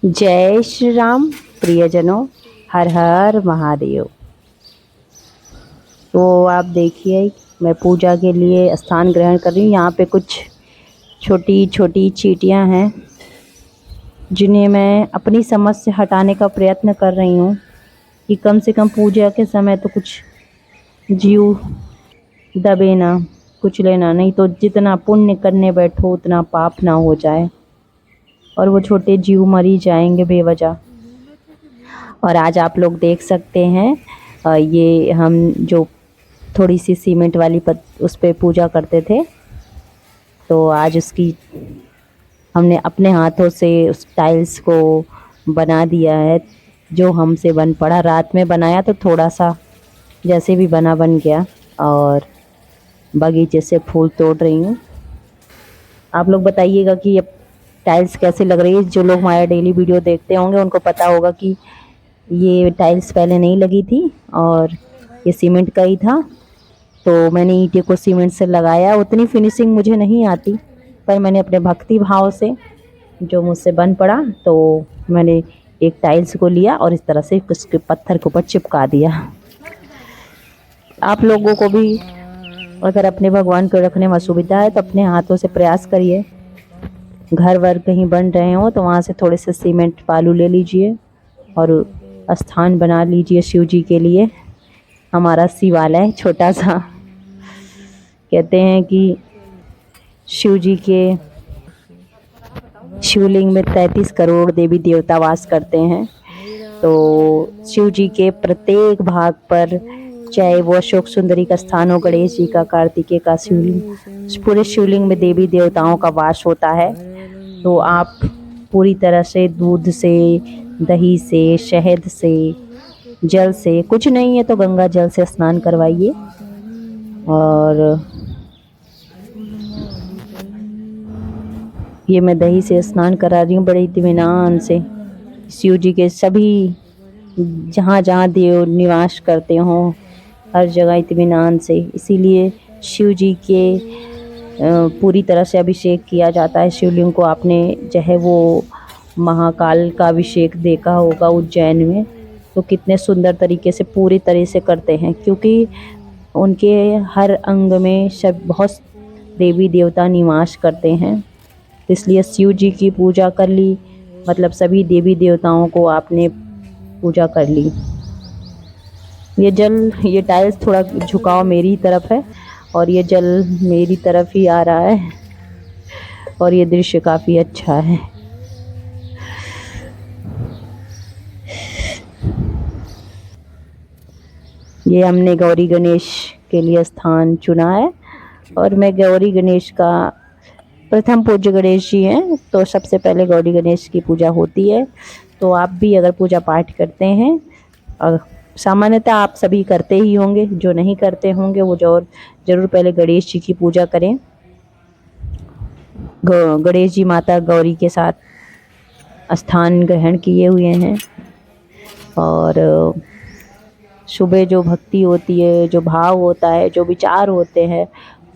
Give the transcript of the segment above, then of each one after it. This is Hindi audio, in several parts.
जय श्री राम प्रियजनों, हर हर महादेव। तो आप देखिए, मैं पूजा के लिए स्थान ग्रहण कर रही हूँ। यहाँ पे कुछ छोटी छोटी चींटियाँ हैं जिन्हें मैं अपनी समझ से हटाने का प्रयत्न कर रही हूँ कि कम से कम पूजा के समय तो कुछ जीव दबे ना, कुछ लेना नहीं तो जितना पुण्य करने बैठो उतना पाप ना हो जाए और वो छोटे जीव मर ही जाएंगे बेवजह। और आज आप लोग देख सकते हैं, ये हम जो थोड़ी सी सीमेंट वाली उस पे पूजा करते थे, तो आज उसकी हमने अपने हाथों से उस टाइल्स को बना दिया है। जो हमसे बन पड़ा, रात में बनाया तो थोड़ा सा जैसे भी बन गया। और बगीचे से फूल तोड़ रही हूँ। आप लोग बताइएगा कि ये टाइल्स कैसे लग रही है। जो लोग हमारा डेली वीडियो देखते होंगे उनको पता होगा कि ये टाइल्स पहले नहीं लगी थी और ये सीमेंट का ही था। तो मैंने ईंटें को सीमेंट से लगाया। उतनी फिनिशिंग मुझे नहीं आती, पर मैंने अपने भक्ति भाव से जो मुझसे बन पड़ा तो मैंने एक टाइल्स को लिया और इस तरह से उसके पत्थर के ऊपर चिपका दिया। आप लोगों को भी अगर अपने भगवान को रखने में असुविधा है तो अपने हाथों से प्रयास करिए। घर वर कहीं बन रहे हो तो वहाँ से थोड़े से सीमेंट बालू ले लीजिए और स्थान बना लीजिए शिव जी के लिए। हमारा शिवालय छोटा सा, कहते हैं कि शिव जी के शिवलिंग में 33 करोड़ देवी देवता वास करते हैं। तो शिव जी के प्रत्येक भाग पर, चाहे वो अशोक सुंदरी का स्थान हो, गणेश जी का, कार्तिकेय का शिवलिंग, पूरे शिवलिंग में देवी देवताओं का वास होता है। तो आप पूरी तरह से दूध से, दही से, शहद से, जल से, कुछ नहीं है तो गंगा जल से स्नान करवाइए। और ये मैं दही से स्नान करा रही हूँ बड़े इत्मीनान से। शिव जी के सभी जहाँ जहाँ देव निवास करते हों हर जगह इत्मीनान से, इसीलिए शिव जी के पूरी तरह से अभिषेक किया जाता है शिवलिंग को। आपने जो है वो महाकाल का अभिषेक देखा होगा उज्जैन में, तो कितने सुंदर तरीके से पूरी तरह से करते हैं, क्योंकि उनके हर अंग में सब बहुत देवी देवता निवास करते हैं। इसलिए शिव जी की पूजा कर ली मतलब सभी देवी देवताओं को आपने पूजा कर ली। ये टाइल्स थोड़ा झुकाव मेरी ही तरफ है और ये जल मेरी तरफ ही आ रहा है और ये दृश्य काफ़ी अच्छा है। ये हमने गौरी गणेश के लिए स्थान चुना है और मैं गौरी गणेश का प्रथम पूज्य गणेश जी हैं, तो सबसे पहले गौरी गणेश की पूजा होती है। तो आप भी अगर पूजा पाठ करते हैं, और सामान्यतः आप सभी करते ही होंगे, जो नहीं करते होंगे वो जरूर पहले गणेश जी की पूजा करें। गणेश जी माता गौरी के साथ स्थान ग्रहण किए हुए हैं और सुबह जो भक्ति होती है, जो भाव होता है, जो विचार होते हैं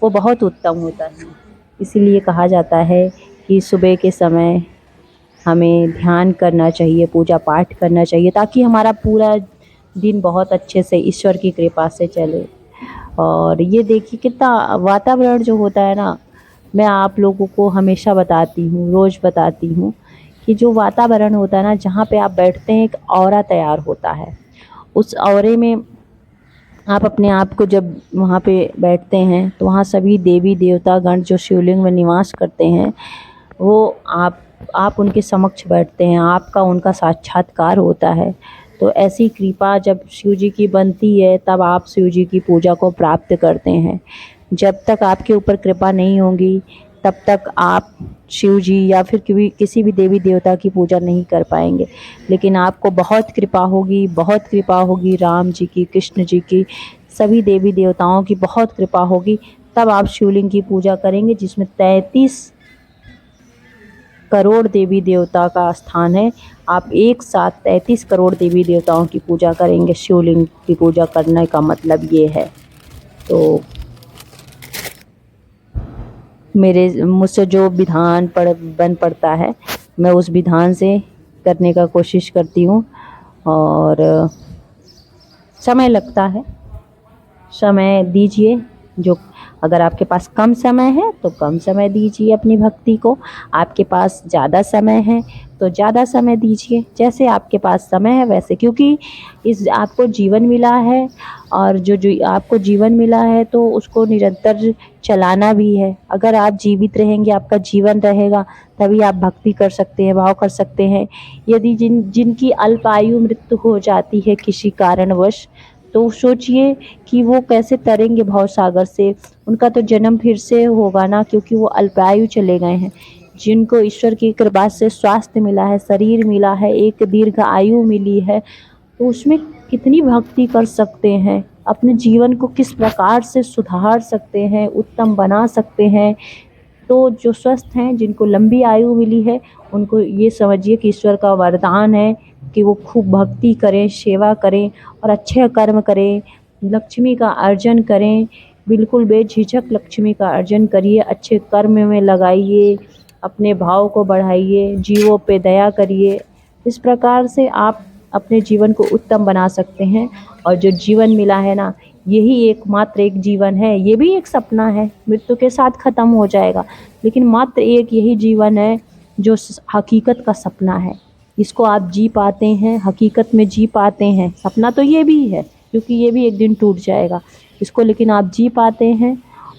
वो बहुत उत्तम होता है। इसीलिए कहा जाता है कि सुबह के समय हमें ध्यान करना चाहिए, पूजा पाठ करना चाहिए, ताकि हमारा पूरा दिन बहुत अच्छे से ईश्वर की कृपा से चले। और ये देखिए कितना वातावरण जो होता है ना, मैं आप लोगों को हमेशा बताती हूँ, रोज़ बताती हूँ कि जो वातावरण होता है ना, जहाँ पे आप बैठते हैं एक ऑरा तैयार होता है। उस ऑरे में आप अपने आप को जब वहाँ पे बैठते हैं तो वहाँ सभी देवी देवता गण जो शिवलिंग में निवास करते हैं वो आप उनके समक्ष बैठते हैं, आपका उनका साक्षात्कार होता है। तो ऐसी कृपा जब शिव जी की बनती है तब आप शिव जी की पूजा को प्राप्त करते हैं। जब तक आपके ऊपर कृपा नहीं होगी तब तक आप शिव जी या फिर किसी भी देवी देवता की पूजा नहीं कर पाएंगे। लेकिन आपको बहुत कृपा होगी, बहुत कृपा होगी राम जी की, कृष्ण जी की, सभी देवी देवताओं की बहुत कृपा होगी, तब आप शिवलिंग की पूजा करेंगे जिसमें 33 करोड़ देवी देवता का स्थान है। आप एक साथ 33 करोड़ देवी देवताओं की पूजा करेंगे। शिवलिंग की पूजा करने का मतलब ये है। तो मुझसे जो विधान बन पड़ता है मैं उस विधान से करने का कोशिश करती हूँ। और समय लगता है, समय दीजिए। जो अगर आपके पास कम समय है तो कम समय दीजिए अपनी भक्ति को, आपके पास ज़्यादा समय है तो ज़्यादा समय दीजिए, जैसे आपके पास समय है वैसे, क्योंकि इस आपको जीवन मिला है, और जो आपको जीवन मिला है तो उसको निरंतर चलाना भी है। अगर आप जीवित रहेंगे, आपका जीवन रहेगा, तभी आप भक्ति कर सकते हैं, भाव कर सकते हैं। यदि जिनकी अल्पायु मृत्यु हो जाती है किसी कारणवश, तो सोचिए कि वो कैसे तरेंगे भव सागर से। उनका तो जन्म फिर से होगा ना, क्योंकि वो अल्पायु चले गए हैं। जिनको ईश्वर की कृपा से स्वास्थ्य मिला है, शरीर मिला है, एक दीर्घ आयु मिली है, तो उसमें कितनी भक्ति कर सकते हैं, अपने जीवन को किस प्रकार से सुधार सकते हैं, उत्तम बना सकते हैं। तो जो स्वस्थ हैं, जिनको लंबी आयु मिली है, उनको ये समझिए कि ईश्वर का वरदान है कि वो खूब भक्ति करें, सेवा करें और अच्छे कर्म करें, लक्ष्मी का अर्जन करें। बिल्कुल बेझिझक लक्ष्मी का अर्जन करिए, अच्छे कर्म में लगाइए, अपने भाव को बढ़ाइए, जीवों पे दया करिए। इस प्रकार से आप अपने जीवन को उत्तम बना सकते हैं। और जो जीवन मिला है ना, यही एकमात्र एक जीवन है, ये भी एक सपना है, मृत्यु के साथ ख़त्म हो जाएगा, लेकिन मात्र एक यही जीवन है जो हकीकत का सपना है। इसको आप जी पाते हैं, हकीकत में जी पाते हैं। सपना तो ये भी है, क्योंकि ये भी एक दिन टूट जाएगा, इसको लेकिन आप जी पाते हैं,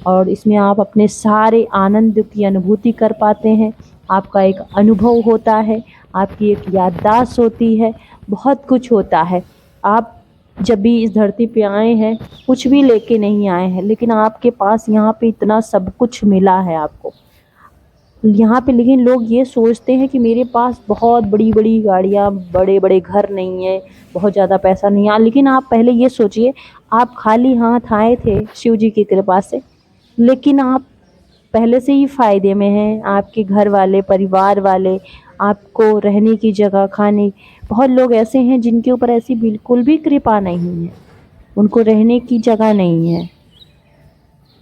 और इसमें आप अपने सारे आनंद की अनुभूति कर पाते हैं। आपका एक अनुभव होता है, आपकी एक याददाश्त होती है, बहुत कुछ होता है। आप जब भी इस धरती पे आए हैं, कुछ भी लेके नहीं आए हैं, लेकिन आपके पास यहाँ पे इतना सब कुछ मिला है आपको यहाँ पे। लेकिन लोग ये सोचते हैं कि मेरे पास बहुत बड़ी बड़ी गाड़ियाँ, बड़े बड़े घर नहीं है, बहुत ज़्यादा पैसा नहीं है। लेकिन आप पहले ये सोचिए, आप खाली हाथ आए थे शिव जी की कृपा से, लेकिन आप पहले से ही फ़ायदे में हैं। आपके घर वाले, परिवार वाले, आपको रहने की जगह, खाने, बहुत लोग ऐसे हैं जिनके ऊपर ऐसी बिल्कुल भी कृपा नहीं है, उनको रहने की जगह नहीं है।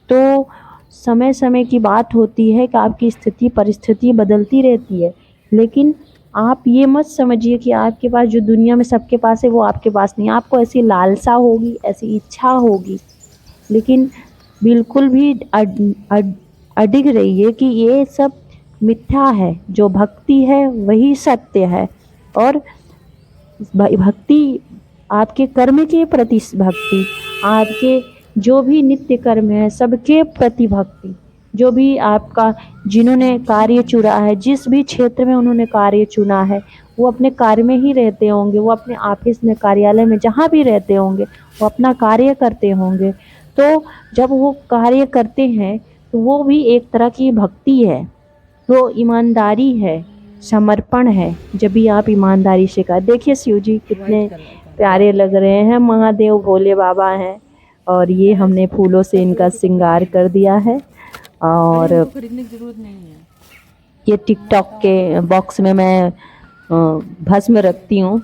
तो समय समय की बात होती है कि आपकी स्थिति परिस्थिति बदलती रहती है, लेकिन आप ये मत समझिए कि आपके पास जो दुनिया में सबके पास है वो आपके पास नहीं। आपको ऐसी लालसा होगी, ऐसी इच्छा होगी, लेकिन बिल्कुल भी अडिग रहिए कि ये सब मिथ्या है। जो भक्ति है वही सत्य है, और भक्ति आपके कर्म के प्रति भक्ति, आपके जो भी नित्य कर्म है सबके प्रति भक्ति। जो भी आपका, जिन्होंने कार्य चुना है, जिस भी क्षेत्र में उन्होंने कार्य चुना है, वो अपने कार्य में ही रहते होंगे, वो अपने ऑफिस में, कार्यालय में, जहाँ भी रहते होंगे, वो अपना कार्य करते होंगे। तो जब वो कार्य करते हैं तो वो भी एक तरह की भक्ति है, वो ईमानदारी है, समर्पण है। जब भी आप ईमानदारी से कर, देखिए शिव जी कितने प्यारे लग रहे हैं, महादेव भोले बाबा हैं, और ये हमने फूलों से इनका श्रृंगार कर दिया है। और खरीदने की जरूरत नहीं है। ये टिकटॉक के बॉक्स में मैं भस्म रखती हूँ,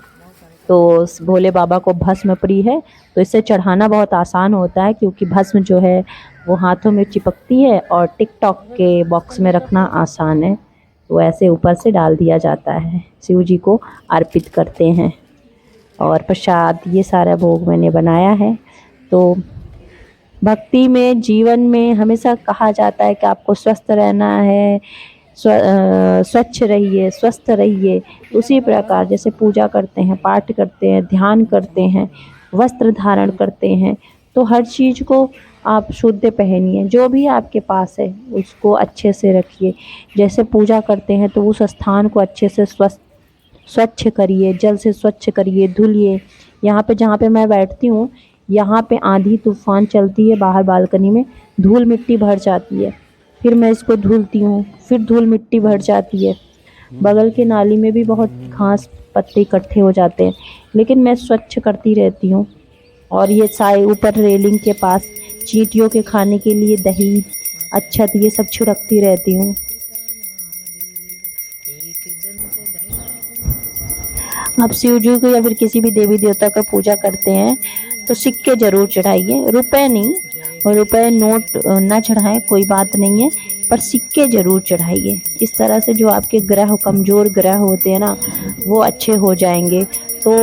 तो भोले बाबा को भस्म प्रिय है, तो इसे चढ़ाना बहुत आसान होता है, क्योंकि भस्म जो है वो हाथों में चिपकती है, और टिकटॉक के बॉक्स में रखना आसान है, तो ऐसे ऊपर से डाल दिया जाता है। शिव जी को अर्पित करते हैं, और प्रसाद ये सारा भोग मैंने बनाया है। तो भक्ति में, जीवन में हमेशा कहा जाता है कि आपको स्वस्थ रहना है, स्वच्छ रहिए, स्वस्थ रहिए। उसी प्रकार जैसे पूजा करते हैं, पाठ करते हैं, ध्यान करते हैं, वस्त्र धारण करते हैं, तो हर चीज़ को आप शुद्ध पहनिए। जो भी आपके पास है उसको अच्छे से रखिए। जैसे पूजा करते हैं तो उस स्थान को अच्छे से स्वच्छ करिए, जल से स्वच्छ करिए, धुलिए। यहाँ पे जहाँ पे मैं बैठती हूँ, यहाँ पे आंधी तूफान चलती है, बाहर बालकनी में धूल मिट्टी भर जाती है, फिर मैं इसको धुलती हूँ, फिर धूल मिट्टी भर जाती है। बगल के नाली में भी बहुत घास पत्ते इकट्ठे हो जाते हैं, लेकिन मैं स्वच्छ करती रहती हूँ। और ये साए ऊपर रेलिंग के पास चींटियों के खाने के लिए दही, अच्छत, ये सब छिड़कती रहती हूँ। आप शिव जी को या फिर किसी भी देवी देवता का पूजा करते हैं तो सिक्के जरूर चढ़ाइए, रुपए नहीं, और रुपए नोट ना चढ़ाएं, कोई बात नहीं है, पर सिक्के ज़रूर चढ़ाइए। इस तरह से जो आपके ग्रह कमज़ोर ग्रह होते हैं ना, वो अच्छे हो जाएंगे। तो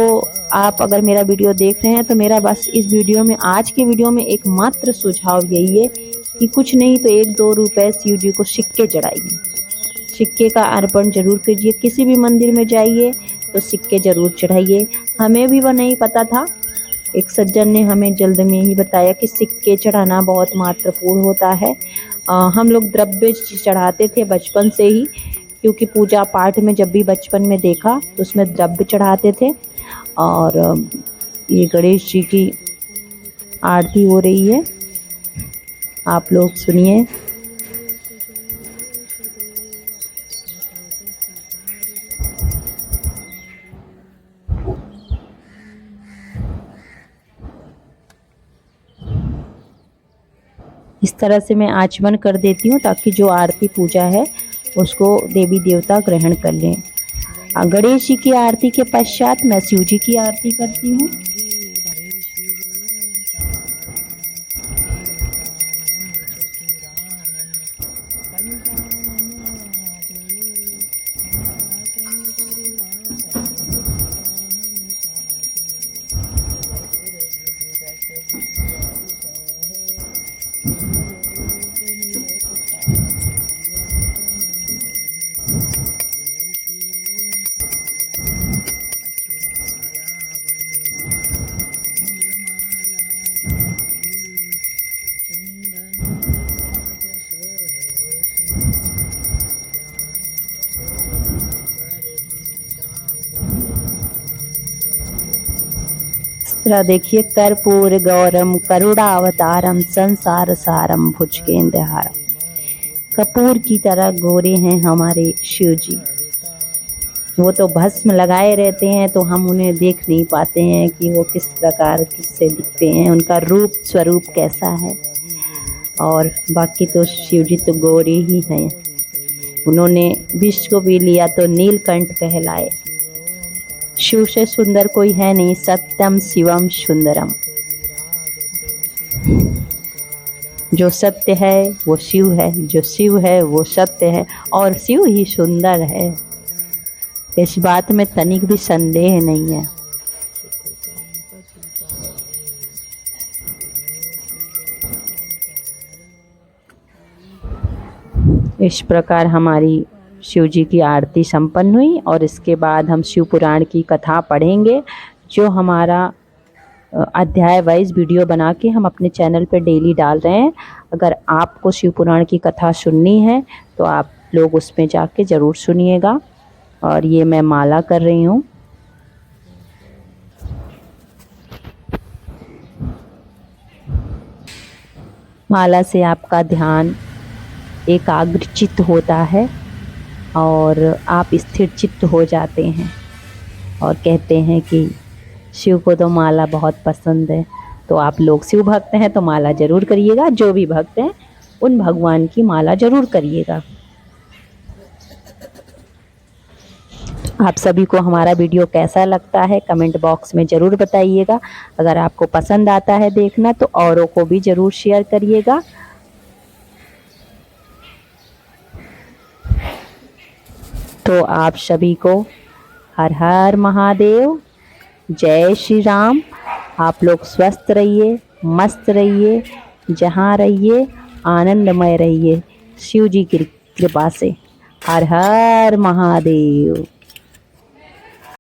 आप अगर मेरा वीडियो देख रहे हैं तो मेरा बस इस वीडियो में, आज के वीडियो में एकमात्र सुझाव यही है कि कुछ नहीं तो 1-2 रुपए शिव जी को सिक्के चढ़ाइए। सिक्के का अर्पण जरूर कीजिए। किसी भी मंदिर में जाइए तो सिक्के जरूर चढ़ाइए। हमें भी वो नहीं पता था, एक सज्जन ने हमें जल्द में ही बताया कि सिक्के चढ़ाना बहुत महत्वपूर्ण होता है। हम लोग द्रव्य चढ़ाते थे बचपन से ही, क्योंकि पूजा पाठ में जब भी बचपन में देखा तो उसमें द्रव्य चढ़ाते थे। और ये गणेश जी की आरती हो रही है, आप लोग सुनिए। इस तरह से मैं आचमन कर देती हूँ ताकि जो आरती पूजा है उसको देवी देवता ग्रहण कर लें। गणेश जी की आरती के पश्चात मैं शिव जी की आरती करती हूँ। देखिए, कर्पूर गौरम करुणावतारम संसार सारम भुजगेंद्रहारम। कपूर की तरह गोरे हैं हमारे शिव जी। वो तो भस्म लगाए रहते हैं तो हम उन्हें देख नहीं पाते हैं कि वो किस प्रकार से दिखते हैं, उनका रूप स्वरूप कैसा है। और बाकी तो शिव जी तो गोरे ही हैं। उन्होंने विष को भी लिया तो नीलकंठ कहलाए। शिव से सुंदर कोई है नहीं, सत्यम शिवम सुंदरम। जो सत्य है वो शिव है, जो शिव है वो सत्य है, और शिव ही सुंदर है। इस बात में तनिक भी संदेह नहीं है। इस प्रकार हमारी शिव जी की आरती संपन्न हुई और इसके बाद हम शिव पुराण की कथा पढ़ेंगे, जो हमारा अध्याय वाइज वीडियो बना के हम अपने चैनल पे डेली डाल रहे हैं। अगर आपको शिव पुराण की कथा सुननी है तो आप लोग उसमें जाके ज़रूर सुनिएगा। और ये मैं माला कर रही हूँ। माला से आपका ध्यान एकाग्रचित्त होता है और आप स्थिर चित्त हो जाते हैं। और कहते हैं कि शिव को तो माला बहुत पसंद है, तो आप लोग शिव भक्त हैं तो माला ज़रूर करिएगा। जो भी भक्त हैं उन भगवान की माला ज़रूर करिएगा। आप सभी को हमारा वीडियो कैसा लगता है कमेंट बॉक्स में ज़रूर बताइएगा। अगर आपको पसंद आता है देखना तो औरों को भी ज़रूर शेयर करिएगा। तो आप सभी को हर हर महादेव, जय श्री राम। आप लोग स्वस्थ रहिए, मस्त रहिए, जहाँ रहिए आनंदमय रहिए शिव जी की कृपा से। हर हर महादेव।